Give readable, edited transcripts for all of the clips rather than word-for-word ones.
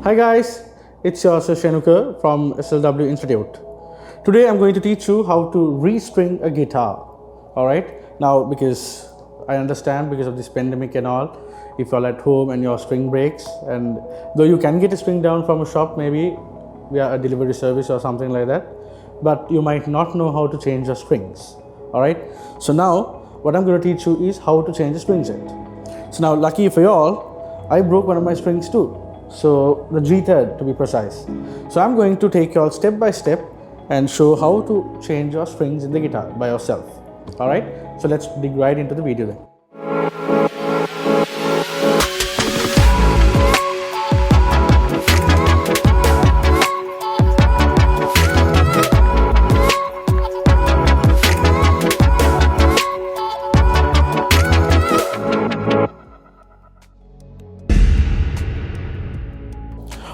Hi guys, it's your Sir Shenuka from SLW Institute. Today I'm going to teach you how to restring a guitar. Alright, now because I understand because of this pandemic and all, if you're at home and your string breaks, and though you can get a string down from a shop maybe via a delivery service or something like that, but you might not know how to change your strings. Alright, so now what I'm going to teach you is how to change the string set. So now lucky for you all, I broke one of my strings too. So the G3 to be precise. So I'm going to take you all step by step and show how to change your strings in the guitar by yourself. Alright, so let's dig right into the video then.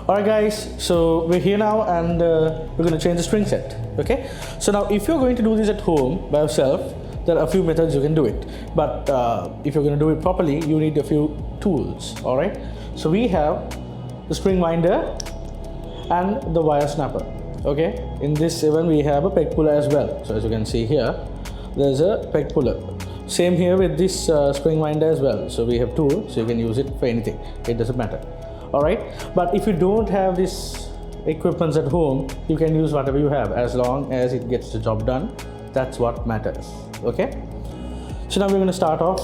Alright guys, so we're here now and we're going to change the string set. Okay, so now if you're going to do this at home by yourself, there are a few methods you can do it, but if you're going to do it properly, you need a few tools. Alright, so we have the string winder and the wire snapper. Okay, in this even we have a peg puller as well. So as you can see here, there's a peg puller. Same here with this string winder as well. So we have two, so you can use it for anything, it doesn't matter. Alright, but if you don't have this equipment at home, you can use whatever you have as long as it gets the job done. That's what matters. Okay, so now we're going to start off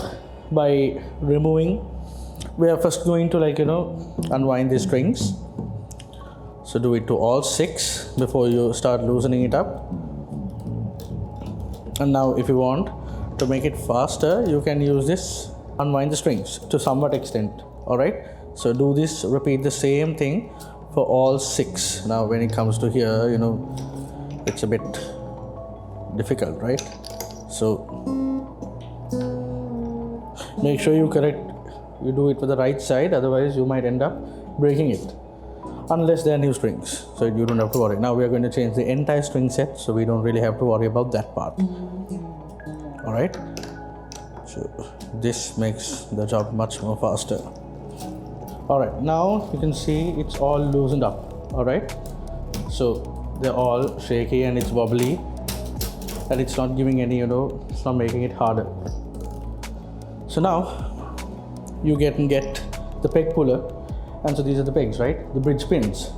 by removing. We are first going to unwind these strings. So do it to all 6 before you start loosening it up. And now if you want to make it faster, you can use this unwind the strings to somewhat extent. Alright, so do this, repeat the same thing for all 6. Now when it comes to here, it's a bit difficult, right? So make sure you do it with the right side, otherwise you might end up breaking it, unless they are new strings, so you don't have to worry. Now we are going to change the entire string set, so we don't really have to worry about that part. Alright, so this makes the job much more faster. Alright, now you can see it's all loosened up. Alright, so they're all shaky and it's wobbly and it's not giving any, it's not making it harder. So now you can get the peg puller, and so these are the pegs, right? The bridge pins.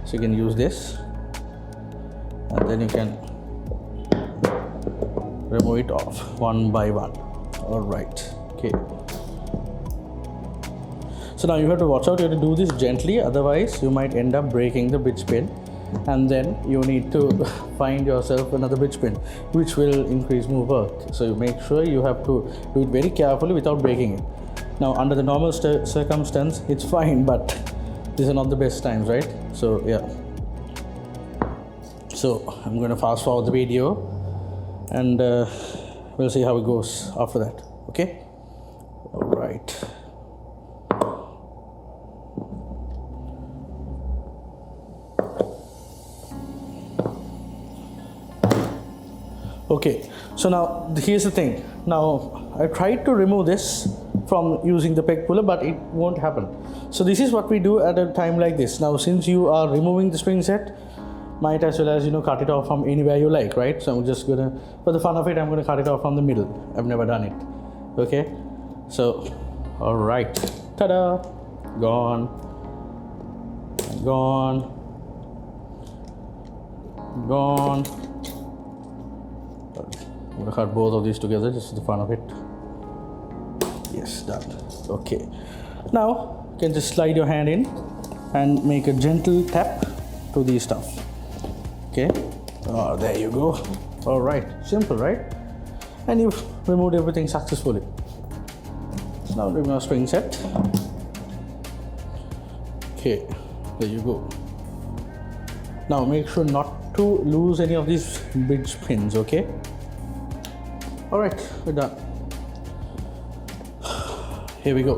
So you can use this and then you can remove it off one by one. Alright, okay. So now you have to watch out, you have to do this gently, otherwise you might end up breaking the bridge pin, and then you need to find yourself another bridge pin, which will increase more work. So you make sure you have to do it very carefully without breaking it. Now under the normal circumstance, it's fine, but these are not the best times, right? So yeah. So I'm going to fast forward the video and we'll see how it goes after that. Okay? Alright. Okay, so now here's the thing. Now I tried to remove this from using the peg puller, but it won't happen. So this is what we do at a time like this. Now since you are removing the string set, might as well as cut it off from anywhere you like, right? So I'm just gonna, for the fun of it, I'm gonna cut it off from the middle. I've never done it. Okay, so all right, ta-da, gone, gone, gone. I'm going to cut both of these together just for the fun of it. Yes, done. Okay. Now you can just slide your hand in and make a gentle tap to these stuff. Okay. Oh, there you go. All right. Simple, right? And you've removed everything successfully. So now remove our string set. Okay. There you go. Now make sure not to lose any of these bridge pins. Okay. Alright, we're done. Here we go.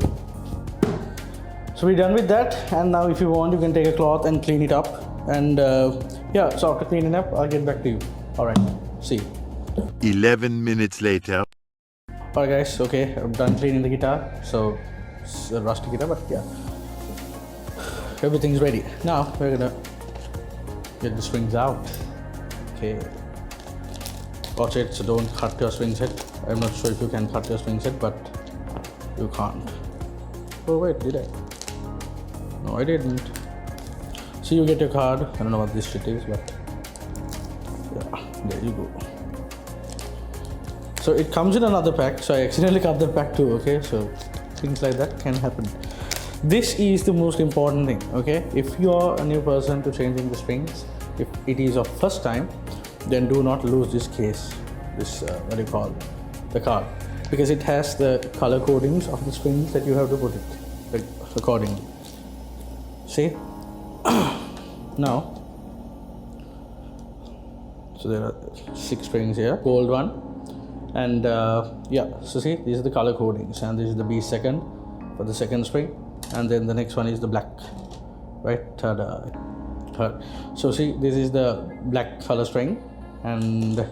So we're done with that, and now if you want you can take a cloth and clean it up, and yeah, so after cleaning up I'll get back to you. Alright, see you. 11 minutes later. Alright guys, okay, I'm done cleaning the guitar. So it's a rusty guitar, but yeah. everything's ready. Now we're gonna get the strings out. Okay. Watch it, so don't cut your string set. I'm not sure if you can cut your string set, but you can't. Oh wait, did I? No, I didn't. So you get your card. I don't know what this shit is, but yeah, there you go. So it comes in another pack, so I accidentally cut that pack too, okay? So things like that can happen. This is the most important thing, okay? If you're a new person to changing the strings, if it is your first time, then do not lose this case, this, what do you call it? The card. Because it has the color codings of the strings that you have to put it like, accordingly. See? Now, so there are 6 strings here, gold one. And yeah, so see, these are the color codings, and this is the B second for the second string, and then the next one is the black, right? Third. So see, this is the black color string, and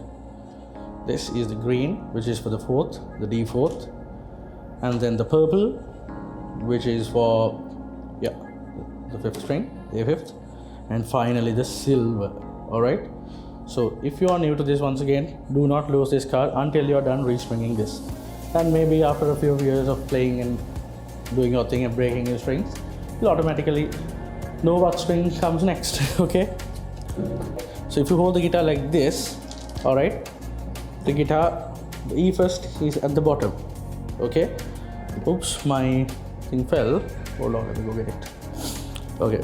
this is the green, which is for the fourth, the D fourth, and then the purple, which is for the fifth string, A fifth, and finally the silver. All right. So if you are new to this, once again, do not lose this card until you are done restringing this. And maybe after a few years of playing and doing your thing and breaking your strings, you'll automatically know what string comes next. Okay. So if you hold the guitar like this, all right, the guitar, the E first is at the bottom. Okay. Oops, my thing fell. Hold on, let me go get it. Okay.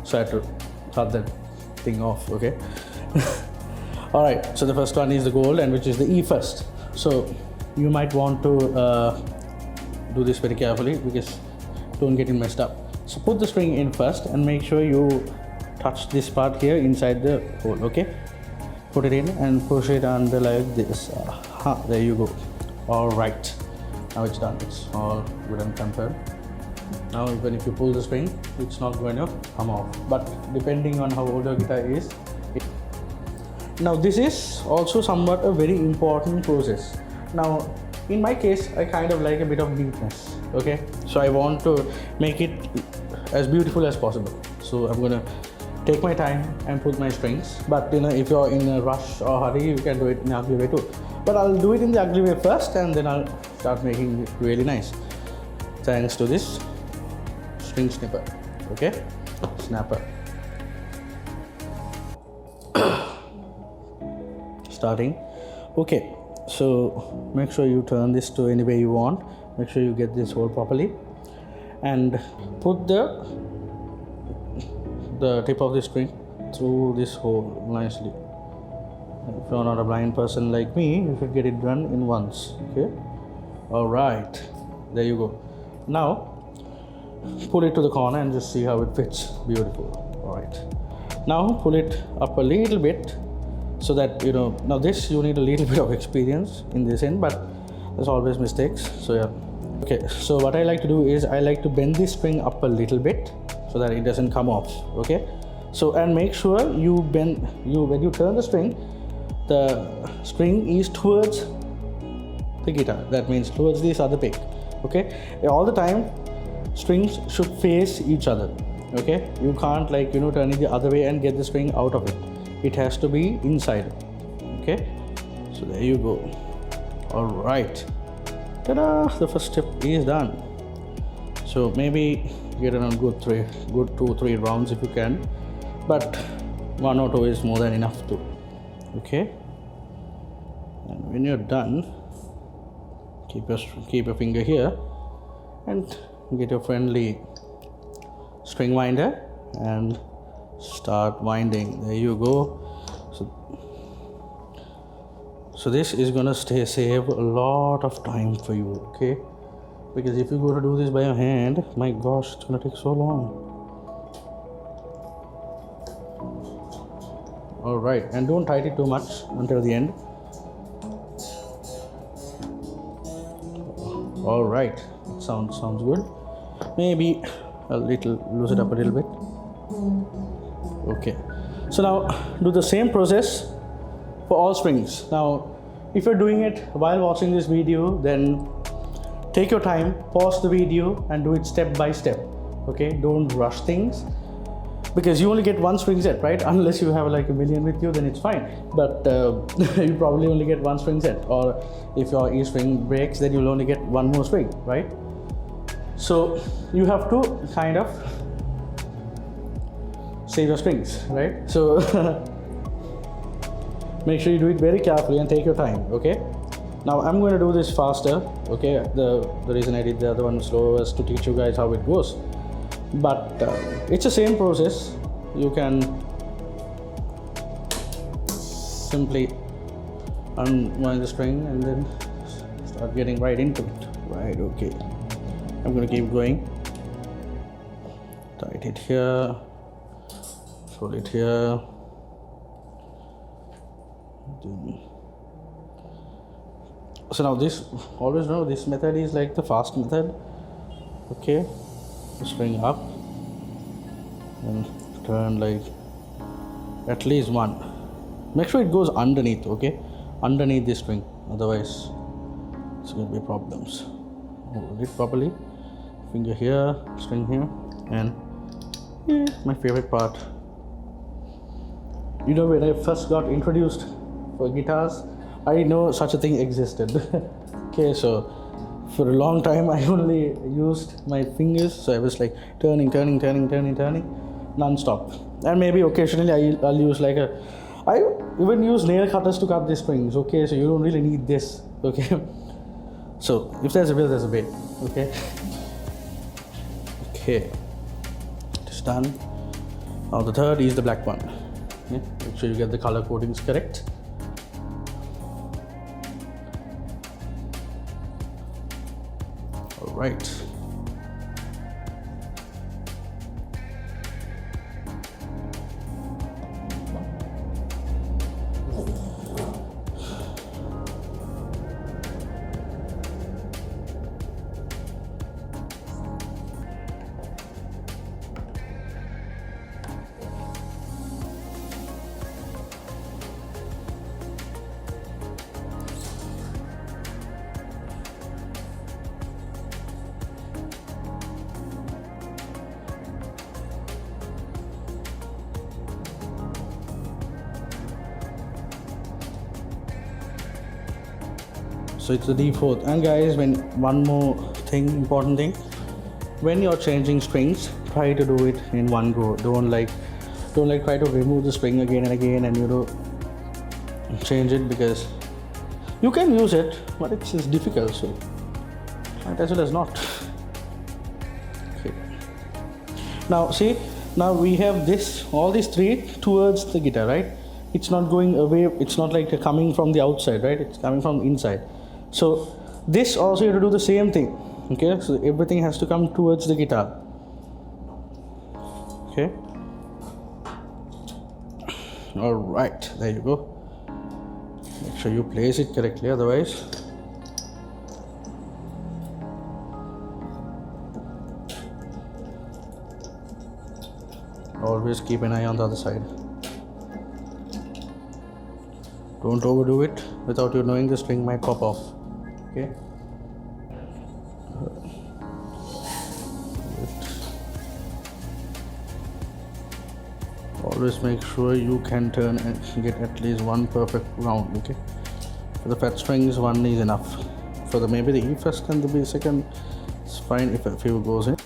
So I had to cut that thing off. Okay. All right, so the first one is the gold, and which is the E first. So you might want to do this very carefully because don't get it messed up. So put the string in first and make sure you touch this part here inside the hole. Okay, put it in and push it under like this. There you go. All right, now it's done. It's all good and confirmed. Now even if you pull the string, it's not going to come off, but depending on how old your guitar is. Now this is also somewhat a very important process. Now in my case, I kind of like a bit of neatness. Okay, so I want to make it as beautiful as possible. So I'm gonna take my time and put my strings, but if you're in a rush or hurry, you can do it in the ugly way too. But I'll do it in the ugly way first, and then I'll start making it really nice thanks to this string snipper. Okay, snapper. Starting. Okay, so make sure you turn this to any way you want. Make sure you get this hole properly, and put the tip of the string through this hole nicely. If you're not a blind person like me, you should get it done in once. Okay, all right, there you go. Now pull it to the corner and just see how it fits. Beautiful. All right, now pull it up a little bit so that now this you need a little bit of experience in this end, but there's always mistakes. So yeah. Okay, so what I like to do is I like to bend this string up a little bit so that it doesn't come off. Okay, so and make sure when you turn the string is towards the guitar. That means towards this other pick. Okay, all the time strings should face each other. Okay, you can't turn it the other way and get the string out of it. It has to be inside. Okay, so there you go. All right, ta-da! The first step is done. So maybe get around good 2-3 rounds if you can, but 1 or 2 is more than enough too. Okay, and when you're done, keep your finger here and get your friendly string winder and start winding. There you go. So this is gonna save a lot of time for you. Okay, because if you go to do this by your hand, my gosh, it's gonna take so long. All right, and don't tighten it too much until the end. All right, sounds good. Maybe a little, lose it up a little bit. Okay, so now do the same process for all strings. Now if you're doing it while watching this video, then take your time, pause the video and do it step by step. Okay, don't rush things, because you only get one string set, right? Unless you have like a million with you, then it's fine, but you probably only get one string set, or if your E string breaks, then you'll only get one more string, right? So you have to kind of save your strings, right? So make sure you do it very carefully and take your time. Okay, now I'm going to do this faster. Okay, the reason I did the other one slow was to teach you guys how it goes, but it's the same process. You can simply unwind the string and then start getting right into it. Right, okay, I'm going to keep going. Tight it here, pull it here. So now this, always know this method is like the fast method. Okay, string up and turn like at least one. Make sure it goes underneath, okay, underneath the string, otherwise it's going to be problems. Hold it properly, finger here, string here, and my favorite part. You know, when I first got introduced for guitars, I didn't know such a thing existed. Okay, so for a long time I only used my fingers, so I was like turning non-stop. And maybe occasionally I'll use like I even use nail cutters to cut the strings. Okay, so you don't really need this. Okay, so if there's a will, there's a way. Okay, it's done. Now the third is the black one. Okay, make sure you get the color codings correct. All right. So it's the D4th. And guys, when one more thing, important thing, when you're changing strings, try to do it in one go. Don't like try to remove the string again and again and change it, because you can use it, but it's just difficult, so might as well as not. Okay. Now see, now we have all these three towards the guitar, right? It's not going away, it's not like coming from the outside, right? It's coming from inside. So this also you have to do the same thing. Okay, so everything has to come towards the guitar. Okay, all right, there you go. Make sure you place it correctly, otherwise always keep an eye on the other side. Don't overdo it. Without you knowing, the string might pop off. Okay, always make sure you can turn and get at least one perfect round. Okay, for the fat strings, one is enough. For the maybe the E first and the B second, it's fine if a few goes in.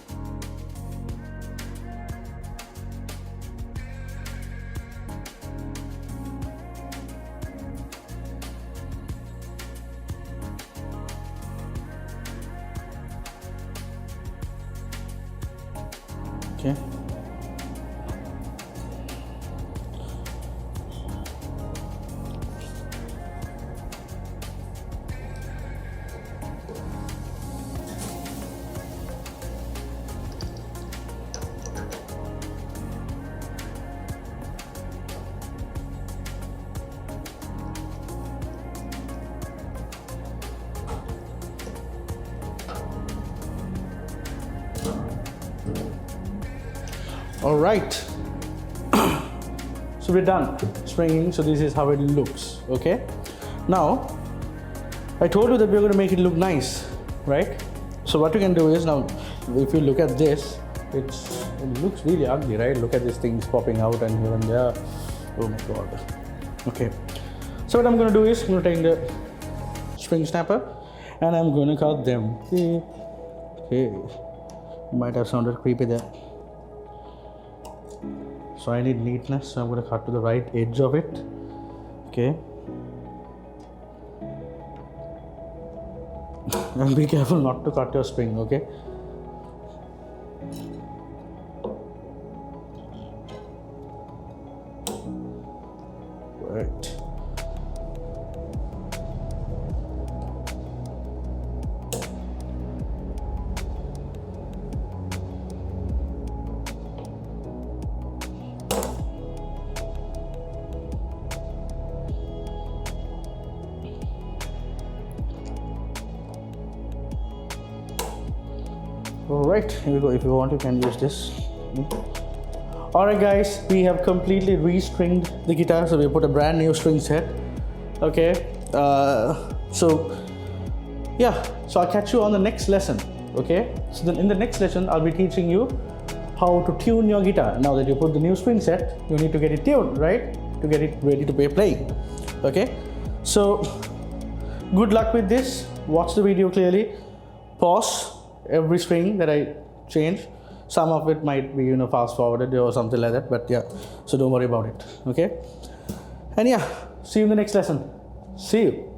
Okay. All right, so we're done stringing. So this is how it looks. Okay, now I told you that we're going to make it look nice, right? So what you can do is, now if you look at this, It looks really ugly, right? Look at these things popping out and here and there. Oh my god. Okay. So what I'm going to do is I'm going to take the string snapper and I'm going to cut them. Okay. Might have sounded creepy there. So I need neatness, so I'm going to cut to the right edge of it. Okay. And be careful not to cut your string, okay? Right. Alright, here we go. If you want, you can use this. Alright guys, we have completely restringed the guitar, so we put a brand new string set. Okay, so I'll catch you on the next lesson. Okay, so then in the next lesson I'll be teaching you how to tune your guitar. Now that you put the new string set, you need to get it tuned, right, to get it ready to be playing. Okay, so good luck with this. Watch the video clearly, pause every string that I change. Some of it might be, fast forwarded or something like that, but yeah, so don't worry about it. Okay, and yeah, see you in the next lesson. See you.